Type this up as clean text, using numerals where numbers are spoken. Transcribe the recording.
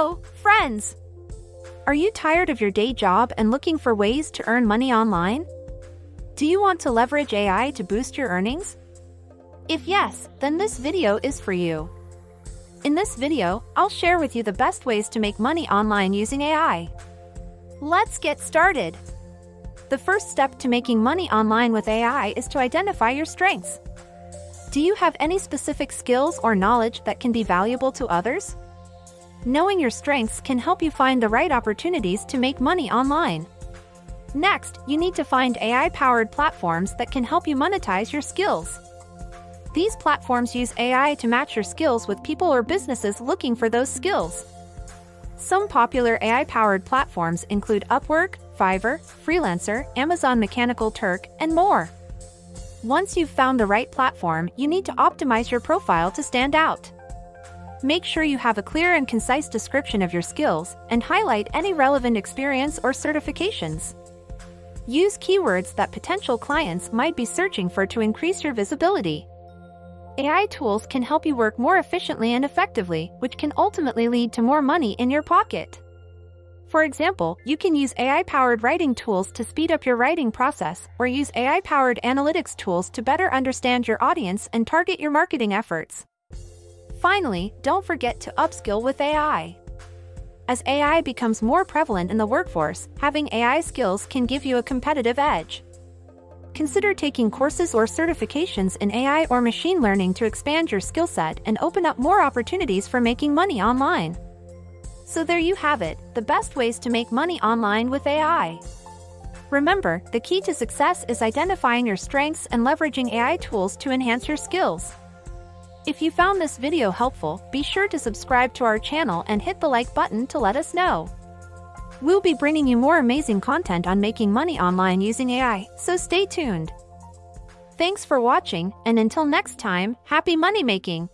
Hello, friends! Are you tired of your day job and looking for ways to earn money online? Do you want to leverage AI to boost your earnings? If yes, then this video is for you. In this video, I'll share with you the best ways to make money online using AI. Let's get started! The first step to making money online with AI is to identify your strengths. Do you have any specific skills or knowledge that can be valuable to others? Knowing your strengths can help you find the right opportunities to make money online. Next, you need to find AI-powered platforms that can help you monetize your skills. These platforms use AI to match your skills with people or businesses looking for those skills. Some popular AI-powered platforms include Upwork, Fiverr, Freelancer, Amazon Mechanical Turk, and more. Once you've found the right platform, you need to optimize your profile to stand out. Make sure you have a clear and concise description of your skills and highlight any relevant experience or certifications. Use keywords that potential clients might be searching for to increase your visibility. AI tools can help you work more efficiently and effectively, which can ultimately lead to more money in your pocket. For example, you can use AI-powered writing tools to speed up your writing process, or use AI-powered analytics tools to better understand your audience and target your marketing efforts. Finally, don't forget to upskill with AI. As AI becomes more prevalent in the workforce, having AI skills can give you a competitive edge. Consider taking courses or certifications in AI or machine learning to expand your skill set and open up more opportunities for making money online. So there you have it, the best ways to make money online with AI. Remember, the key to success is identifying your strengths and leveraging AI tools to enhance your skills. If you found this video helpful, be sure to subscribe to our channel and hit the like button to let us know. We'll be bringing you more amazing content on making money online using AI, so stay tuned. Thanks for watching, and until next time, happy money making!